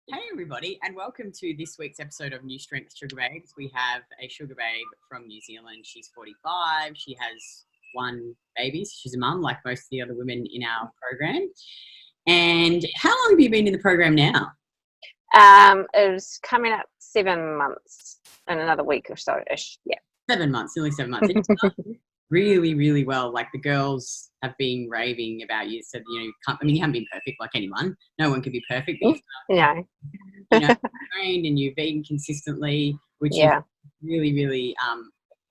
Hey everybody, and welcome to this week's episode of NuStrength Sugar Babes. We have a sugar babe from New Zealand. She's 45. She has one baby. So she's a mum, like most of the other women in our program. And how long have you been in the program now? It was coming up 7 months in another week or so-ish. Yeah. 7 months, nearly 7 months. It's done really, really well. Like the girls have been raving about you. Said, you haven't been perfect like anyone. No one can be perfect. But Yeah. trained and you've eaten consistently, which is really, really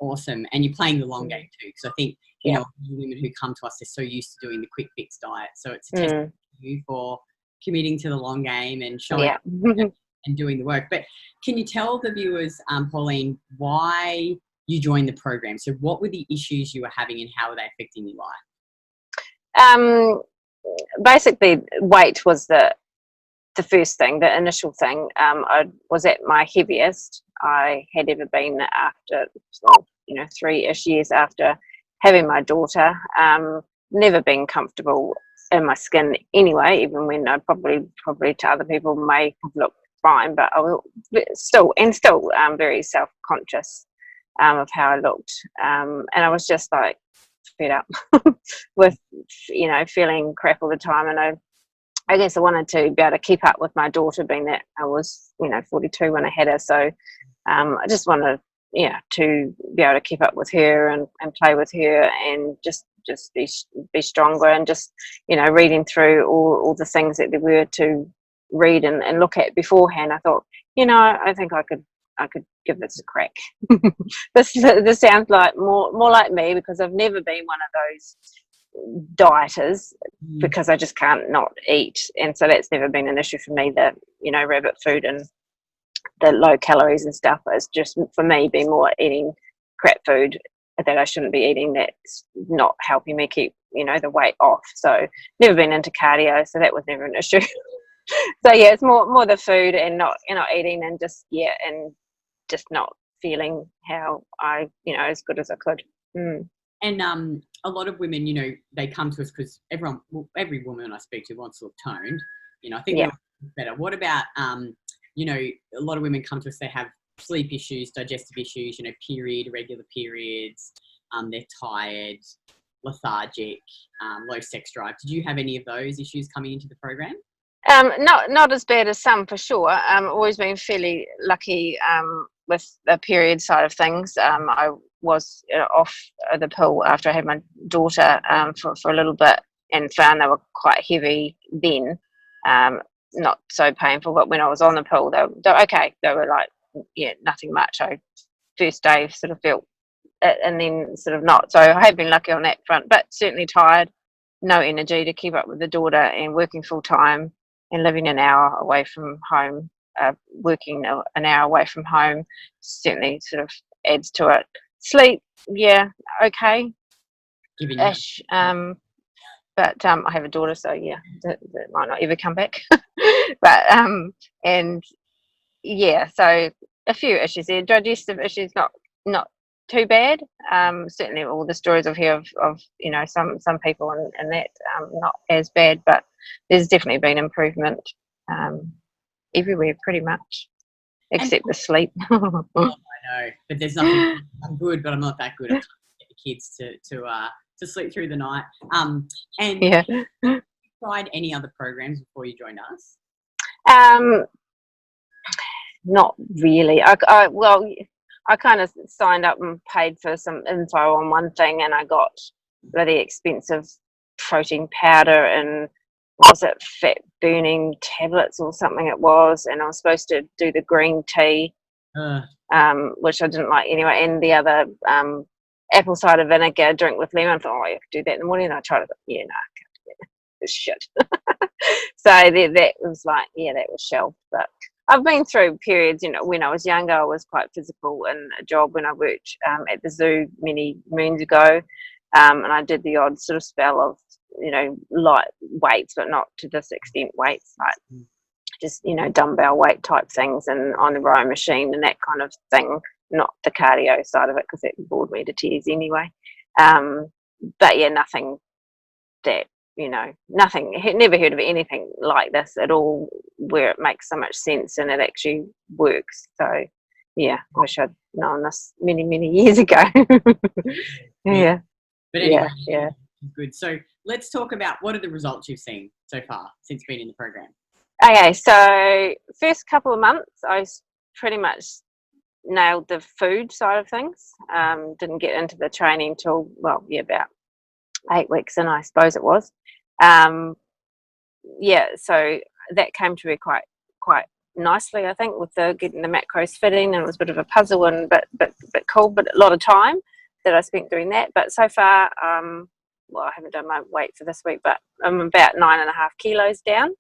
awesome. And you're playing the long game too. Because I think, women who come to us, they're so used to doing the quick fix diet. So it's a testament to you for committing to the long game and showing up and doing the work. But can you tell the viewers, Pauline, why you joined the program? So what were the issues you were having and how were they affecting your life? Basically, weight was the first thing, the initial thing. I was at my heaviest I had ever been after, 3-ish years after having my daughter. Never been comfortable in my skin anyway, even when I probably to other people may look fine, but I will still very self-conscious of how I looked. And I was just like fed up with, feeling crap all the time. And I guess I wanted to be able to keep up with my daughter, being that I was, 42 when I had her. So I just wanted, to be able to keep up with her and play with her and just be stronger, and just, reading through all the things that there were to read and look at beforehand. I thought, I think I could give this a crack. This sounds like more like me, because I've never been one of those dieters, because I just can't not eat, and so that's never been an issue for me. The rabbit food and the low calories and stuff is just, for me, been more eating crap food that I shouldn't be eating, that's not helping me keep the weight off. So never been into cardio, so that was never an issue. So yeah, it's more the food and not eating, and just not feeling how I as good as I could. And a lot of women, they come to us because every woman I speak to wants to look toned. I think they're better. What about, a lot of women come to us, they have sleep issues, digestive issues, irregular periods, they're tired, lethargic, low sex drive. Did you have any of those issues coming into the program? Not as bad as some, for sure. Always been fairly lucky with the period side of things. I was off the pill after I had my daughter for a little bit, and found they were quite heavy then. Not so painful, but when I was on the pill, they were okay. They were like, nothing much. First day sort of felt it, and then sort of not. So I have been lucky on that front, but certainly tired, no energy to keep up with the daughter, and working full time and living an hour away from home. Working an hour away from home certainly sort of adds to it. Sleep, okay, ish. But I have a daughter, so that might not ever come back. But so a few issues there. Digestive issues, not too bad. Certainly all the stories I've heard of some people and that not as bad, but there's definitely been improvement everywhere pretty much, except the sleep. I know, but there's nothing. I'm good, but I'm not that good. I can't get the kids to sleep through the night. And you tried any other programs before you joined us? Not really. I kind of signed up and paid for some info on one thing, and I got really expensive protein powder and was it fat burning tablets or something it was, and I was supposed to do the green tea, which I didn't like anyway, and the other apple cider vinegar drink with lemon. I thought, I could do that in the morning, and I tried it, I can't do that. It's shit. So that was like, that was shelved. But I've been through periods, when I was younger, I was quite physical in a job when I worked at the zoo many moons ago, and I did the odd sort of spell of light weights, but not to this extent weights, like just dumbbell weight type things and on the rowing machine and that kind of thing, not the cardio side of it, because it bored me to tears anyway. But nothing that you know, nothing, never heard of anything like this at all where it makes so much sense and it actually works. So yeah, I wish I'd known this many, many years ago. Yeah. But anyway, yeah. Good. So let's talk about what are the results you've seen so far since being in the program. Okay, so first couple of months, I pretty much nailed the food side of things. Didn't get into the training till, well, yeah, about 8 weeks in, I suppose it was. Yeah, so that came to me quite nicely, I think, with the getting the macros fitting, and it was a bit of a puzzle and but cool, but a lot of time that I spent doing that. But so far, well, I haven't done my weight for this week, but I'm about 9.5 kilos down.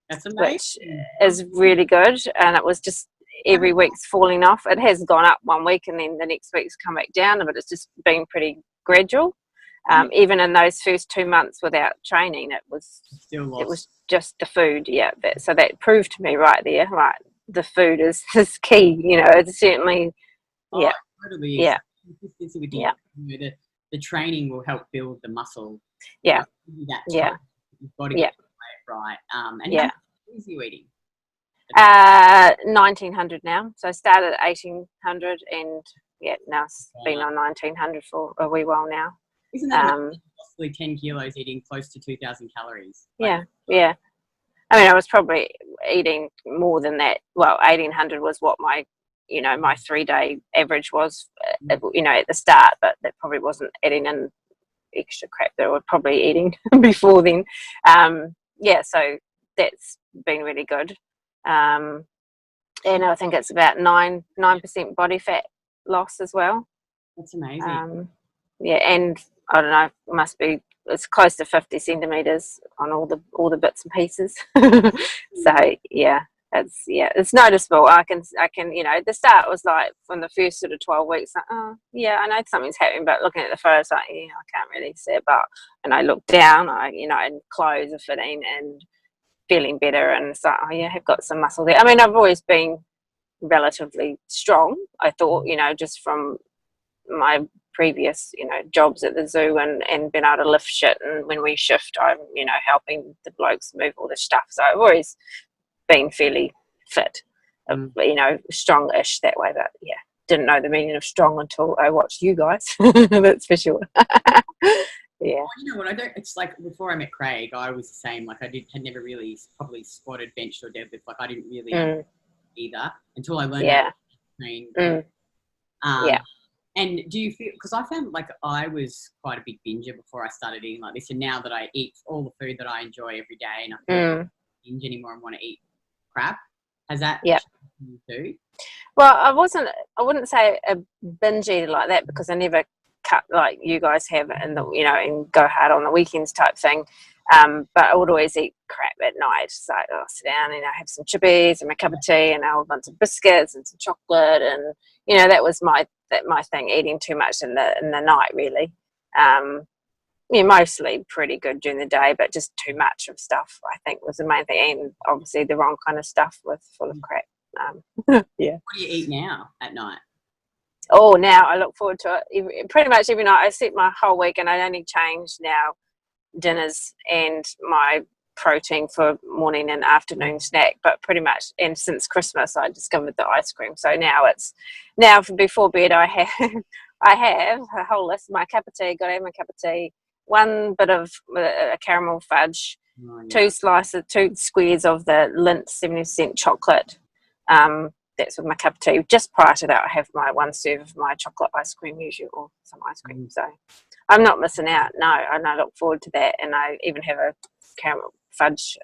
That's amazing. Which is really good, and it was just every week's falling off. It has gone up 1 week and then the next week's come back down, but it's just been pretty gradual. Even in those first 2 months without training, it was just the food. Yeah, so that proved to me right there, right, the food is key. You know, it's certainly, yeah, totally. Yeah, Consistency with yeah. You know, the training will help build the muscle. Yeah, yeah. You've got to get the weight right. And yeah. how much is you eating? 1900 now. So I started at 1800 and yeah, now it's been on 1900 for a wee while now. Isn't that possibly 10 kilos eating close to 2,000 calories? Yeah. I mean, I was probably eating more than that. Well, 1800 was what my 3-day average was, you know, at the start, but that probably wasn't adding in extra crap that I was probably eating before then. Yeah, so that's been really good. And I think it's about 9% body fat loss as well. That's amazing. Yeah, and I don't know, it's close to 50 centimeters on all the bits and pieces. So yeah, it's noticeable. I can, you know, the start was like from the first sort of 12 weeks, like, oh yeah, I know something's happening, but looking at the photos, like, yeah, I can't really see it. But and I look down, and clothes are fitting and feeling better, and it's like, oh yeah, I've got some muscle there. I mean, I've always been relatively strong, I thought, you know, just from my previous, you know, jobs at the zoo and been able to lift shit, and when we shift, I'm, you know, helping the blokes move all this stuff. So I've always been fairly fit, you know, strong-ish that way. But yeah, didn't know the meaning of strong until I watched you guys. That's for sure. Yeah. Well, you know what? It's like before I met Craig, I was the same. Like had never really probably squatted, benched, or deadlift. Like I didn't really either until I learned how to train. Yeah. And do you feel, because I found like I was quite a big binger before I started eating like this, and now that I eat all the food that I enjoy every day, and I don't binge anymore and want to eat crap, has that changed you too? Well, I wouldn't say a binge eater like that, because I never cut like you guys have and and go hard on the weekends type thing. But I would always eat crap at night. So I'll sit down and I have some chippies and my cup of tea and I'll have some biscuits and some chocolate, and that was my thing, eating too much in the night really. Mostly pretty good during the day, but just too much of stuff, I think, was the main thing, and obviously the wrong kind of stuff full of crap. Yeah. What do you eat now at night? Oh, now I look forward to it. Pretty much every night I set my whole week, and I only change now dinners and my protein for morning and afternoon snack, but pretty much, and since Christmas I discovered the ice cream, so now for before bed I have a whole list. My cup of tea, gotta have my cup of tea, one bit of caramel fudge, 2 squares of the Lindt 70% chocolate. That's with my cup of tea. Just prior to that, I have my 1 serve of my chocolate ice cream usually, or some ice cream. So I'm not missing out. No, and I look forward to that. And I even have a caramel fudge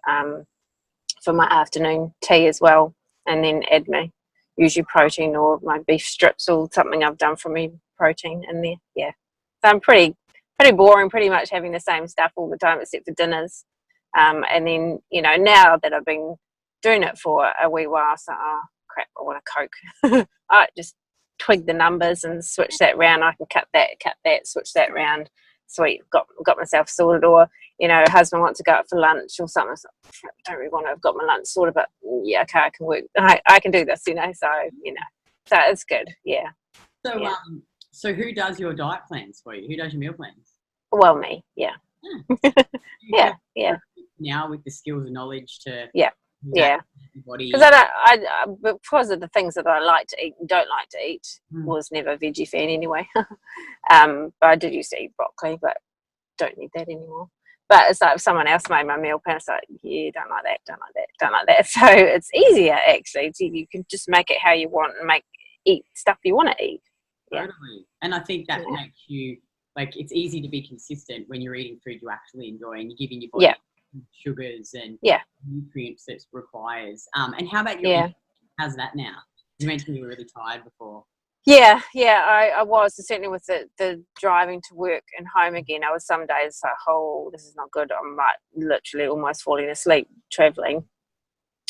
for my afternoon tea as well. And then add my usually protein or my beef strips or something I've done for me protein in there. Yeah. So I'm pretty boring, pretty much having the same stuff all the time except for dinners. And then, now that I've been doing it for a wee while, so crap, I want a Coke. I just twig the numbers and switch that round. I can cut that, switch that round. Sweet, got myself sorted. Or husband wants to go out for lunch or something. So, I don't really want to have got my lunch sorted, but yeah, okay, I can work. I can do this, so so it's good. Yeah. So so who does your diet plans for you? Who does your meal plans? Well, me. Yeah. Yeah, yeah, Now with the skills and knowledge to yeah, do yeah. that body. Because because of the things that I like to eat and don't like to eat, was never a veggie fan anyway. But I did used to eat broccoli, but don't need that anymore. But it's like if someone else made my meal plan, it's like, yeah, don't like that, don't like that, don't like that. So it's easier actually. So you can just make it how you want and eat stuff you want to eat. Totally. And I think that makes you, like, it's easy to be consistent when you're eating food you actually enjoy and you're giving your body sugars and nutrients that it requires. And how about your eating? How's that now? You mentioned you were really tired before. Yeah, I was, certainly with the driving to work and home again. I was some days like, oh, this is not good. I'm like literally almost falling asleep traveling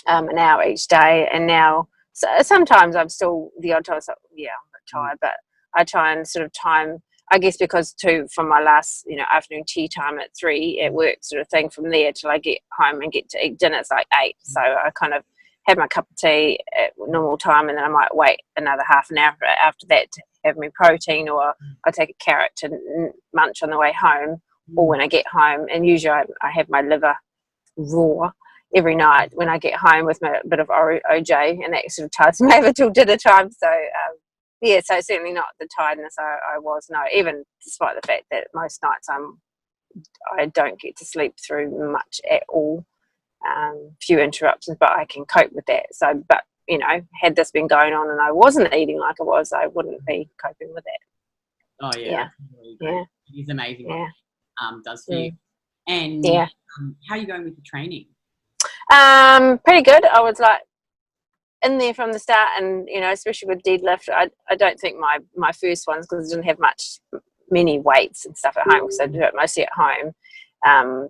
an hour each day. And now, so sometimes I'm still, the odd time, like, yeah, I'm a bit tired, but I try and sort of time, I guess because too, from my last, afternoon tea time at 3 at work sort of thing, from there till I get home and get to eat dinner, it's like 8. So I kind of have my cup of tea at normal time, and then I might wait another half an hour after that to have my protein, or I take a carrot to munch on the way home, or when I get home. And usually I have my liver raw every night when I get home with my bit of OJ, and that sort of ties me over till dinner time. So so certainly not the tiredness I was, no, even despite the fact that most nights I don't get to sleep through much at all. Few interruptions, but I can cope with that. So, but had this been going on and I wasn't eating like I was, I wouldn't be coping with that. Oh yeah, it is amazing what does for you. And how are you going with the training? Pretty good. I was like in there from the start, and especially with deadlift, I don't think my first ones, because I didn't have many weights and stuff at home, because I do it mostly at home.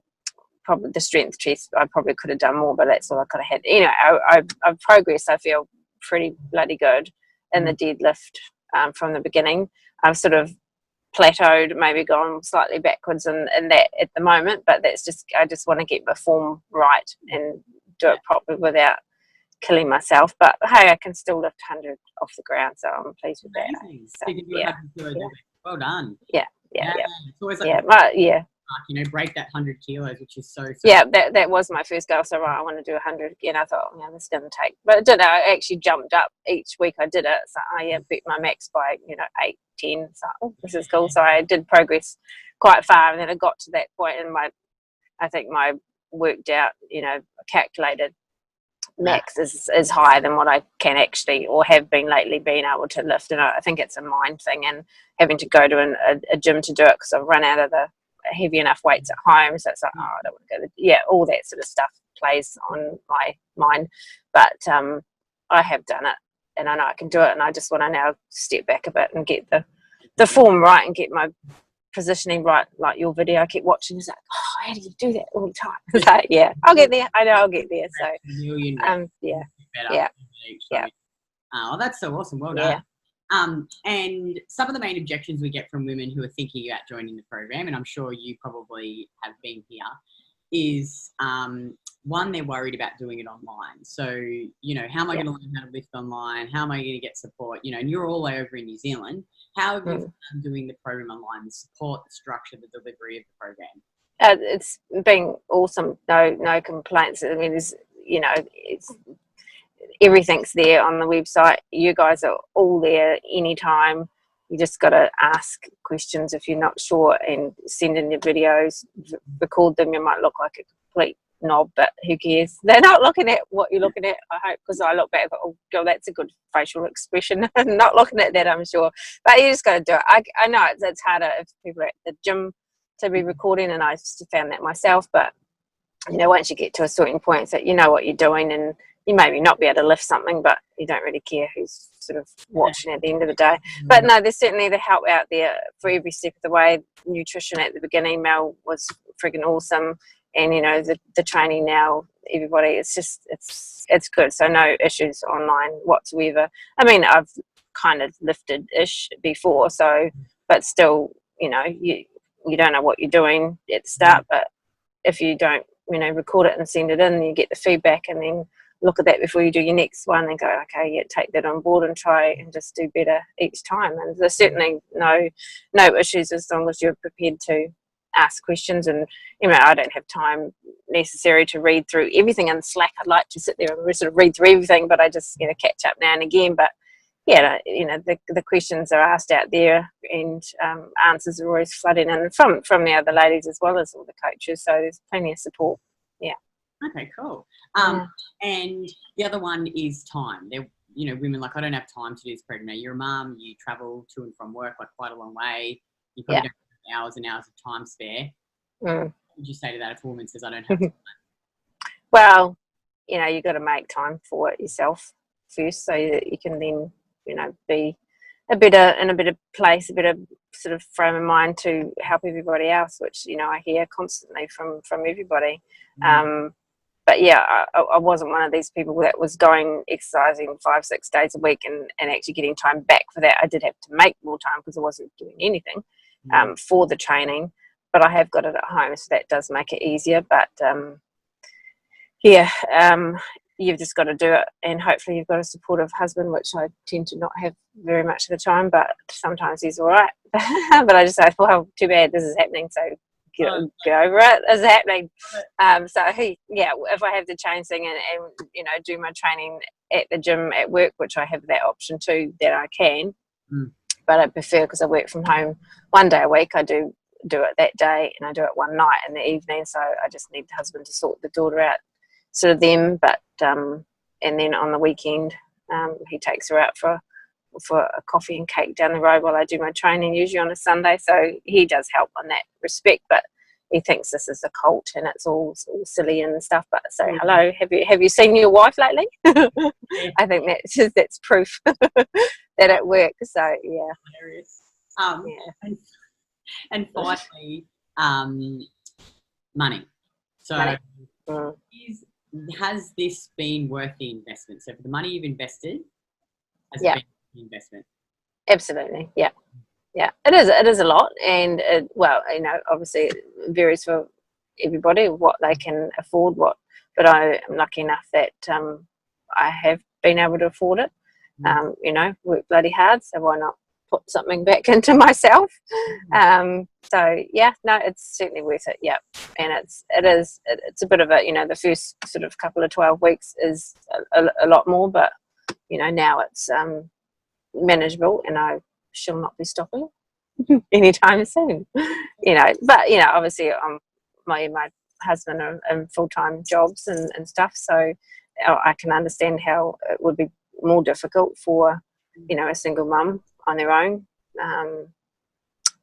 Probably the strength test, I probably could have done more, but that's all I could have had. I've progressed. I feel pretty bloody good in the deadlift from the beginning. I've sort of plateaued, maybe gone slightly backwards in that at the moment, but that's just, I just want to get my form right and do it properly without killing myself. But hey, I can still lift 100 off the ground, so I'm pleased with that. So, well done. Yeah. It's always like break that 100 kilos, which is so that was my first goal. So I want to do 100 again. I thought, this didn't take, but it did. I actually jumped up each week I did it, so I beat my max by 8, 10. So this is cool. So I did progress quite far, and then I got to that point, and I think my worked out, calculated max is higher than what I can actually, or have been lately, being able to lift. And I think it's a mind thing, and having to go to a gym to do it, because I've run out of the heavy enough weights at home. So it's like, I don't want to go all that sort of stuff plays on my mind. But I have done it, and I know I can do it, and I just want to now step back a bit and get the form right and get my positioning right. Like your video I keep watching, it's like, how do you do that all the time? It's like, I'll get there. I know I'll get there. So oh, that's so awesome. Well done. And some of the main objections we get from women who are thinking about joining the program, and I'm sure you probably have been here, is one, they're worried about doing it online. So, how am I going to learn how to lift online? How am I going to get support? And you're all over in New Zealand. How have you found doing the program online, the support, the structure, the delivery of the program? It's been awesome. No complaints. I mean, it's everything's there on the website. You guys are all there anytime. You just got to ask questions if you're not sure, and send in your videos, record them. You might look like a complete knob, but who cares? They're not looking at what you're looking at, I hope, because I look back, oh girl, that's a good facial expression. Not looking at that, I'm sure, but you just got to do it. I know it's harder if people are at the gym to be recording, and I just found that myself. But once you get to a certain point, that you know what you're doing, and you maybe not be able to lift something, but you don't really care who's sort of watching at the end of the day. But no, there's certainly the help out there for every step of the way. Nutrition at the beginning, Mel was friggin' awesome, and the training now, everybody, it's just it's good. So no issues online whatsoever. I mean, I've kind of lifted ish before, so, but still, you don't know what you're doing at the start, but if you don't record it and send it in, you get the feedback, and then look at that before you do your next one and go, okay, take that on board and try and just do better each time. And there's certainly no issues as long as you're prepared to ask questions. And I don't have time necessary to read through everything in Slack. I'd like to sit there and sort of read through everything, but I just catch up now and again. But yeah, the questions are asked out there, and answers are always flooding in from the other ladies as well as all the coaches. So there's plenty of support. Yeah. Okay, cool. And the other one is time. There, women like, I don't have time to do this pregnant. You're a mum, you travel to and from work like quite a long way. You probably don't have hours and hours of time spare. What would you say to that if a woman says, I don't have time? Well, you've got to make time for it yourself first, so that you can then, be in a better place, a better sort of frame of mind to help everybody else, which, I hear constantly from everybody. But yeah, I wasn't one of these people that was going exercising 5-6 days a week and actually getting time back for that. I did have to make more time because I wasn't doing anything for the training, but I have got it at home, so that does make it easier. But you've just got to do it, and hopefully you've got a supportive husband, which I tend to not have very much of the time, but sometimes he's all right. But I just say, well, too bad this is happening, so get over it. It's happening. If I have to change thing and do my training at the gym at work, which I have that option too, that I can. But I prefer, because I work from home 1 day a week, I do it that day, and I do it one night in the evening. So I just need the husband to sort the daughter out, sort of them. But and then on the weekend, he takes her out for a coffee and cake down the road while I do my training, usually on a Sunday. So he does help on that respect, but he thinks this is a cult and it's all silly and stuff. But so, hello, have you seen your wife lately? I think that's proof that it works. So yeah. Hilarious. And finally, money. So has this been worth the investment? So for the money you've invested, has it been the investment? Absolutely. Yeah. It is a lot, and obviously it varies for everybody what they can afford, but I am lucky enough that I have been able to afford it. Work bloody hard, so why not put something back into myself? It's certainly worth it. Yeah. And it's a bit of a, the first sort of couple of 12 weeks is a lot more, but now it's manageable, and I shall not be stopping anytime soon. Obviously my husband are in full-time jobs and stuff, so I can understand how it would be more difficult for a single mum on their own,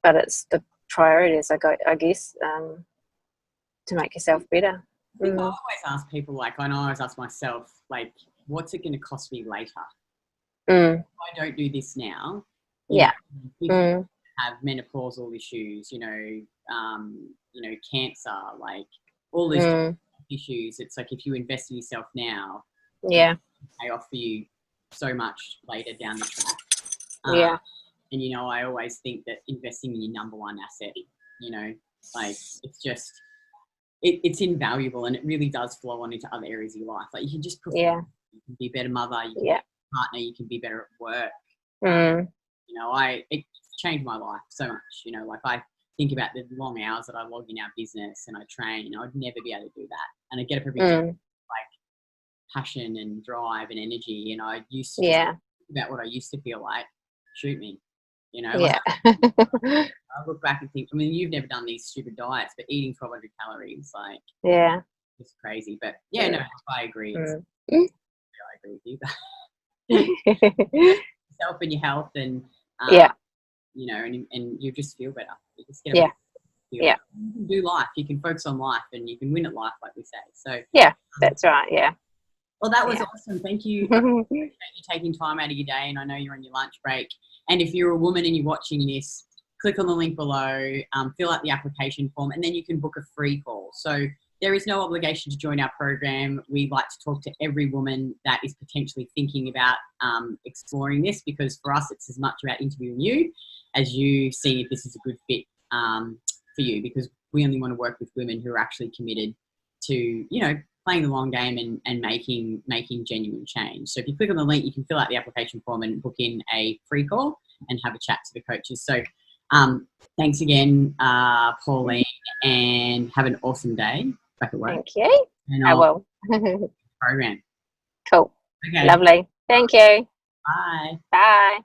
but it's the priorities, I guess, to make yourself better. I think I always ask people, like, I know I always ask myself, like, what's it going to cost me later? If I don't do this now, people have menopausal issues, cancer, like all these issues. It's like, if you invest in yourself now, it pay off for you so much later down the track. And I always think that investing in your number one asset, like, it's just it's invaluable, and it really does flow on into other areas of your life. Like, you can just perform, you can be a better mother, you can be a better partner, you can be better at work. It changed my life so much. Like, I think about the long hours that I log in our business and I train. I'd never be able to do that, and I get up every day like passion and drive and energy. And I used to think about what I used to feel like. Shoot me, I look back and think, I mean, you've never done these stupid diets, but eating 1,200 calories, like, it's crazy. But I agree. I agree with you. Yourself and your health, and and you just feel better. You just get you can do life. You can focus on life, and you can win at life, like we say. So that's right. Well, that was awesome. Thank you. Appreciate you taking time out of your day, and I know you're on your lunch break. And if you're a woman and you're watching this, click on the link below, fill out the application form, and then you can book a free call. So there is no obligation to join our program. We like to talk to every woman that is potentially thinking about exploring this, because for us, it's as much about interviewing you as you see if this is a good fit for you, because we only want to work with women who are actually committed to, playing the long game and making genuine change. So if you click on the link, you can fill out the application form and book in a free call and have a chat to the coaches. So Thanks again, Pauline, and have an awesome day back at work. Thank you. And I I'll will. program. Cool. Okay. Lovely. Thank you. Bye. Bye.